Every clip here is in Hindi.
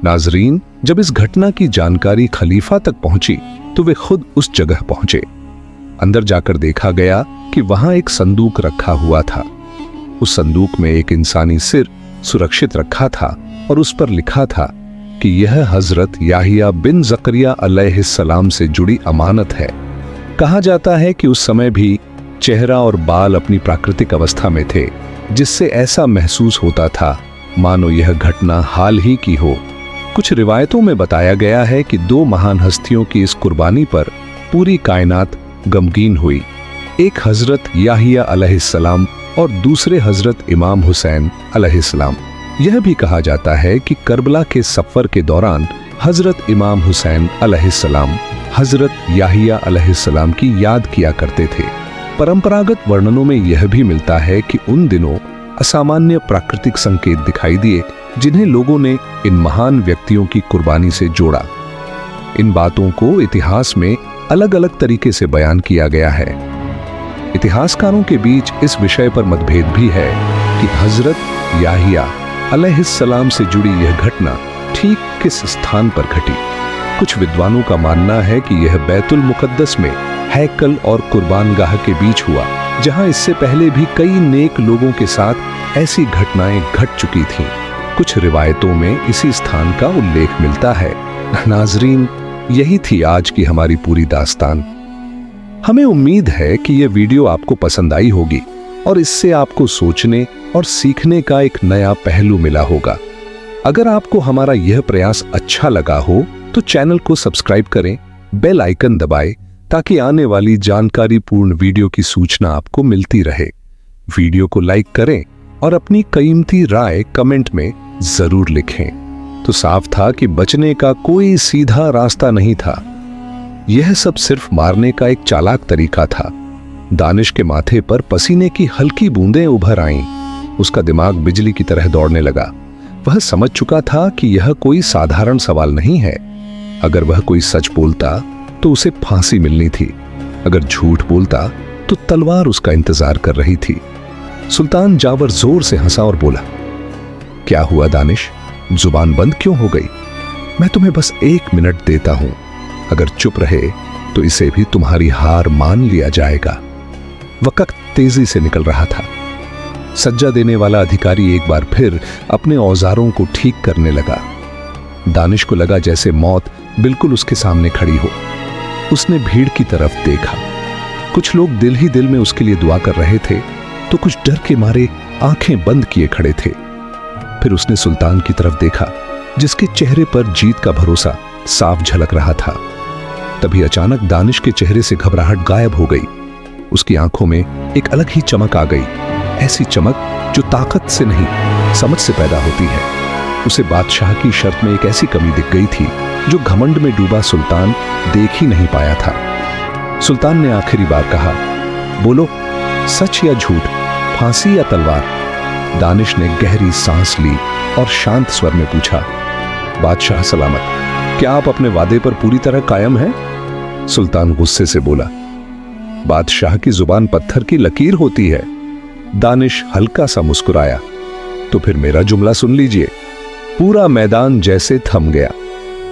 नाजरीन, जब इस घटना की जानकारी खलीफा तक पहुंची तो वे खुद उस जगह पहुंचे। अंदर जाकर देखा गया कि वहां एक संदूक रखा हुआ था। उस संदूक में एक इंसानी सिर सुरक्षित रखा था और उस पर लिखा था कि यह हजरत याहिया बिन ज़करिया अलैहिस्सलाम से जुड़ी अमानत है। कहा जाता है कि उस समय भी चेहरा और बाल अपनी प्राकृतिक अवस्था में थे, जिससे ऐसा महसूस होता था मानो यह घटना हाल ही की हो। कुछ रिवायतों में बताया गया है कि दो महान हस्तियों की इस कुर्बानी पर पूरी कायनात गमगीन हुई। एक हजरत याहिया अलैहिस्सलाम और दूसरे हजरत इमाम हुसैन अलैहिस्सलाम। यह भी कहा जाता है कि करबला के सफर के दौरान हजरत इमाम हुसैन अलैहिस्सलाम हजरत याहिया अलैहिस्सलाम की याद किया करते थे। परंपरागत वर्णनों में यह भी मिलता है कि उन दिनों असामान्य प्राकृतिक संकेत दिखाई दिए, जिन्हें लोगों ने इन महान व्यक्तियों की कुर्बानी से जोड़ा। इन बातों को इतिहास में अलग अलग तरीके से बयान किया गया है। इतिहासकारों के बीच इस विषय पर मतभेद भी है कि हजरत याहिया अलैहिस्सलाम से जुड़ी यह घटना ठीक किस स्थान पर घटी। कुछ विद्वानों का मानना है कि यह बैतुल मुकद्दस में हैकल और कुर्बानगाह के बीच हुआ, जहां इससे पहले भी कई नेक लोगों के साथ ऐसी घटनाएं घट चुकी थीं। कुछ रिवायतों में इसी स्थान का उल्लेख मिलता है। नाजरीन, यही थी आज की हमारी पूरी दास्तान। हमें उम्मीद है कि यह वीडियो आपको पसंद आई होगी और इससे आपको सोचने और सीखने का एक नया पहलू मिला होगा। अगर आपको हमारा यह प्रयास अच्छा लगा हो तो चैनल को सब्सक्राइब करें, बेल आइकन दबाएं ताकि आने वाली जानकारी पूर्ण वीडियो की सूचना आपको मिलती रहे। वीडियो को लाइक करें और अपनी कीमती राय कमेंट में जरूर लिखें। तो साफ था कि बचने का कोई सीधा रास्ता नहीं था। यह सब सिर्फ मारने का एक चालाक तरीका था। दानिश के माथे पर पसीने की हल्की बूंदें उभर आईं। उसका दिमाग बिजली की तरह दौड़ने लगा। वह समझ चुका था कि यह कोई साधारण सवाल नहीं है। अगर वह कोई सच बोलता तो उसे फांसी मिलनी थी, अगर झूठ बोलता तो तलवार उसका इंतजार कर रही थी। सुल्तान जावर जोर से हंसा और बोला, क्या हुआ दानिश, जुबान बंद क्यों हो गई? मैं तुम्हें बस 1 मिनट देता हूं। अगर चुप रहे तो इसे भी तुम्हारी हार मान लिया जाएगा। वक्त तेजी से निकल रहा था। सज्जा देने वाला अधिकारी एक बार फिर अपने औजारों को ठीक करने लगा। दानिश को लगा जैसे मौत बिल्कुल उसके सामने खड़ी हो। उसने भीड़ की तरफ देखा। कुछ लोग दिल ही दिल में उसके लिए दुआ कर रहे थे, तो कुछ डर के मारे आंखें बंद किए खड़े थे। फिर उसने सुल्तान की तरफ देखा, जिसके चेहरे पर जीत का भरोसा साफ झलक रहा था। तभी अचानक दानिश के चेहरे से घबराहट गायब हो गई। उसकी आंखों में एक अलग ही चमक आ गई, ऐसी चमक जो ताकत से नहीं समझ से पैदा होती है। उसे बादशाह की शर्त में एक ऐसी कमी दिख गई थी जो घमंड में डूबा सुल्तान देख ही नहीं पाया था। सुल्तान ने आखिरी बार कहा, बोलो, सच या झूठ, फांसी या तलवार? दानिश ने गहरी सांस ली और शांत स्वर में पूछा, बादशाह सलामत, क्या आप अपने वादे पर पूरी तरह कायम हैं? सुल्तान गुस्से से बोला, बादशाह की जुबान पत्थर की लकीर होती है। दानिश हल्का सा मुस्कुराया, तो फिर मेरा जुमला सुन लीजिए। पूरा मैदान जैसे थम गया।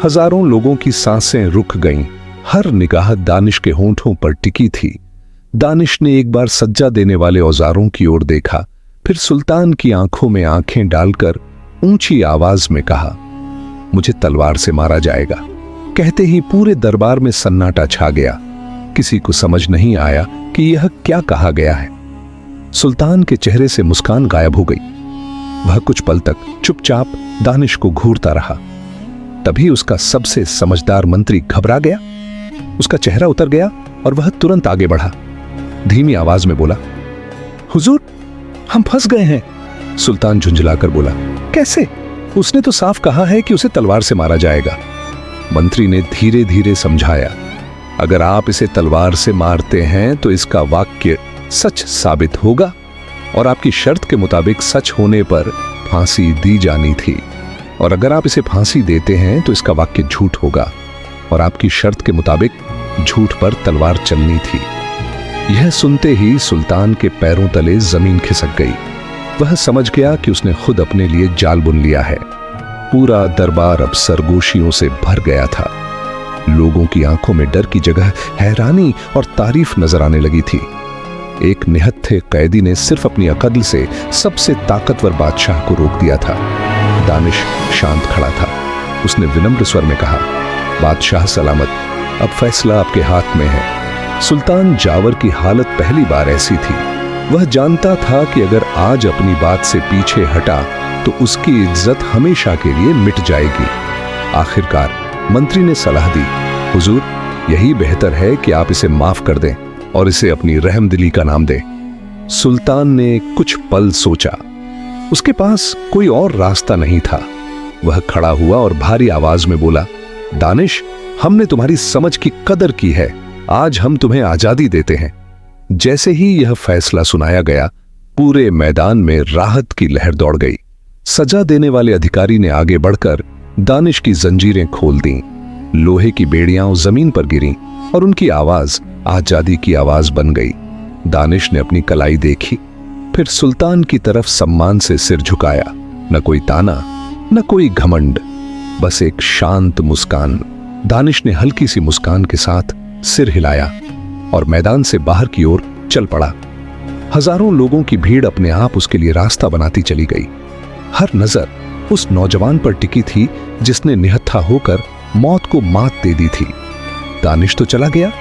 हजारों लोगों की सांसें रुक गईं। हर निगाह दानिश के होंठों पर टिकी थी। दानिश ने एक बार सज्जा देने वाले औजारों की ओर देखा, फिर सुल्तान की आंखों में आंखें डालकर ऊंची आवाज में कहा, मुझे तलवार से मारा जाएगा। कहते ही पूरे दरबार में सन्नाटा छा गया। किसी को समझ नहीं आया कि यह क्या कहा गया है। सुल्तान के चेहरे से मुस्कान गायब हो गई। वह कुछ पल तक चुपचाप दानिश को घूरता रहा। तभी उसका सबसे समझदार मंत्री घबरा गया। उसका चेहरा उतर गया और वह तुरंत आगे बढ़ा। धीमी आवाज में बोला, हुजूर, हम फंस गए हैं। सुल्तान झुंझलाकर बोला, कैसे? उसने तो साफ कहा है कि उसे तलवार से मारा जाएगा। मंत्री ने धीरे धीरे समझाया, अगर आप इसे तलवार से मारते हैं तो इसका वाक्य सच साबित होगा और आपकी शर्त के मुताबिक सच होने पर फांसी दी जानी थी, और अगर आप इसे फांसी देते हैं तो इसका वाक्य झूठ होगा और आपकी शर्त के मुताबिक झूठ पर तलवार चलनी थी। यह सुनते ही सुल्तान के पैरों तले जमीन खिसक गई। वह समझ गया कि उसने खुद अपने लिए जाल बुन लिया है। पूरा दरबार अब सरगोशियों से भर गया था। लोगों की आंखों में डर की जगह हैरानी और तारीफ नजर आने लगी थी। एक निहत्थे कैदी ने सिर्फ अपनी अकल से सबसे ताकतवर बादशाह को रोक दिया था। दानिश शांत खड़ा था। उसने विनम्र स्वर में कहा, बादशाह सलामत, अब फैसला आपके हाथ में है। सुल्तान जावर की हालत पहली बार ऐसी थी। वह जानता था कि अगर आज अपनी बात से पीछे हटा तो उसकी इज्जत हमेशा के लिए मिट जाएगी। आखिरकार मंत्री ने सलाह दी, हुजूर, यही बेहतर है कि आप इसे माफ कर दें और इसे अपनी रहमदिली का नाम दें। सुल्तान ने कुछ पल सोचा। उसके पास कोई और रास्ता नहीं था। वह खड़ा हुआ और भारी आवाज में बोला, दानिश, हमने तुम्हारी समझ की कदर की है। आज हम तुम्हें आजादी देते हैं। जैसे ही यह फैसला सुनाया गया, पूरे मैदान में राहत की लहर दौड़ गई। सजा देने वाले अधिकारी ने आगे बढ़कर दानिश की जंजीरें खोल दी। लोहे की बेड़ियां जमीन पर गिरीं और उनकी आवाज आजादी की आवाज बन गई। दानिश ने अपनी कलाई देखी, फिर सुल्तान की तरफ सम्मान से सिर झुकाया। न कोई ताना, न कोई घमंड, बस एक शांत मुस्कान। दानिश ने हल्की सी मुस्कान के साथ सिर हिलाया और मैदान से बाहर की ओर चल पड़ा। हजारों लोगों की भीड़ अपने आप उसके लिए रास्ता बनाती चली गई। हर नजर उस नौजवान पर टिकी थी जिसने निहत्था होकर मौत को मात दे दी थी। दानिश तो चला गया,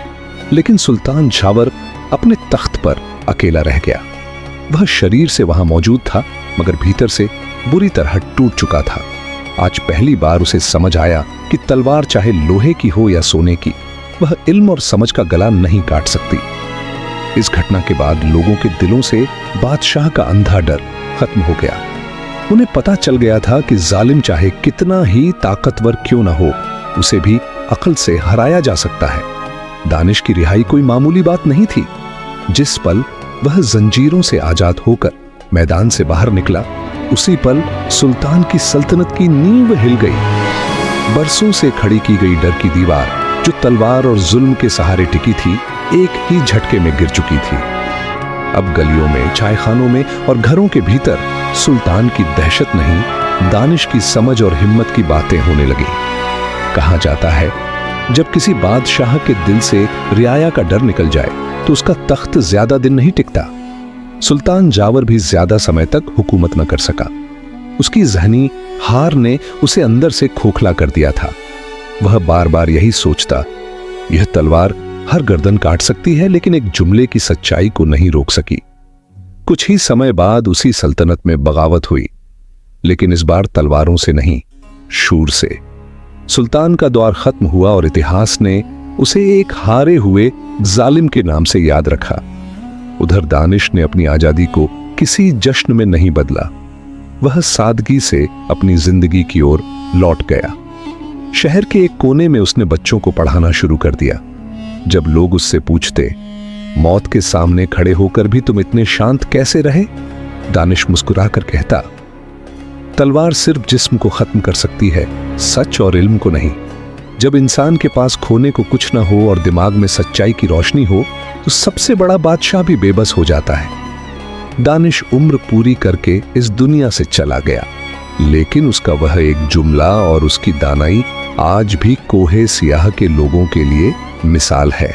लेकिन सुल्तान जावर अपने तख्त पर अकेला रह गया। वह शरीर से वहां मौजूद था, मगर भीतर से बुरी तरह टूट चुका था। आज पहली बार उसे समझ आया कि तलवार चाहे लोहे की हो या सोने की, वह इल्म और समझ का गला नहीं काट सकती। इस घटना के बाद लोगों के दिलों से बादशाह का अंधा डर खत्म हो गया। उन्हें पता चल गया था कि जालिम चाहे कितना ही ताकतवर क्यों न हो, उसे भी अकल से हराया जा सकता है। दानिश की रिहाई कोई मामूली बात नहीं थी। जिस पल वह जंजीरों से आजाद होकर मैदान से बाहर निकला, उसी पल सुल्तान की सल्तनत की नींव हिल गई। बरसों से खड़ी की गई डर की दीवार, जो तलवार और जुल्म के सहारे टिकी थी, एक ही झटके में गिर चुकी थी। अब गलियों में, चायखानों में और घरों के भीतर सुल्तान की दहशत नहीं, दानिश की समझ और हिम्मत की बातें होने लगी। कहा जाता है, जब किसी बादशाह के दिल से रियाया का डर निकल जाए तो उसका तख्त ज्यादा दिन नहीं टिकता। सुल्तान जावर भी ज्यादा समय तक हुकूमत न कर सका। उसकी जहनी हार ने उसे अंदर से खोखला कर दिया था। वह बार बार यही सोचता, यह तलवार हर गर्दन काट सकती है, लेकिन एक जुमले की सच्चाई को नहीं रोक सकी। कुछ ही समय बाद उसी सल्तनत में बगावत हुई, लेकिन इस बार तलवारों से नहीं, शूर से। सुल्तान का दौर खत्म हुआ और इतिहास ने उसे एक हारे हुए जालिम के नाम से याद रखा। उधर दानिश ने अपनी आजादी को किसी जश्न में नहीं बदला। वह सादगी से अपनी जिंदगी की ओर लौट गया। शहर के एक कोने में उसने बच्चों को पढ़ाना शुरू कर दिया। जब लोग उससे पूछते, मौत के सामने खड़े होकर भी तुम इतने शांत कैसे रहे, दानिश मुस्कुराकर कहता, तलवार सिर्फ जिस्म को खत्म कर सकती है, सच और इल्म को नहीं। जब इंसान के पास खोने को कुछ न हो और दिमाग में सच्चाई की रोशनी हो, तो सबसे बड़ा बादशाह भी बेबस हो जाता है। दानिश उम्र पूरी करके इस दुनिया से चला गया, लेकिन उसका वह एक जुमला और उसकी दानाई आज भी कोहे सियाह के लोगों के लिए मिसाल है।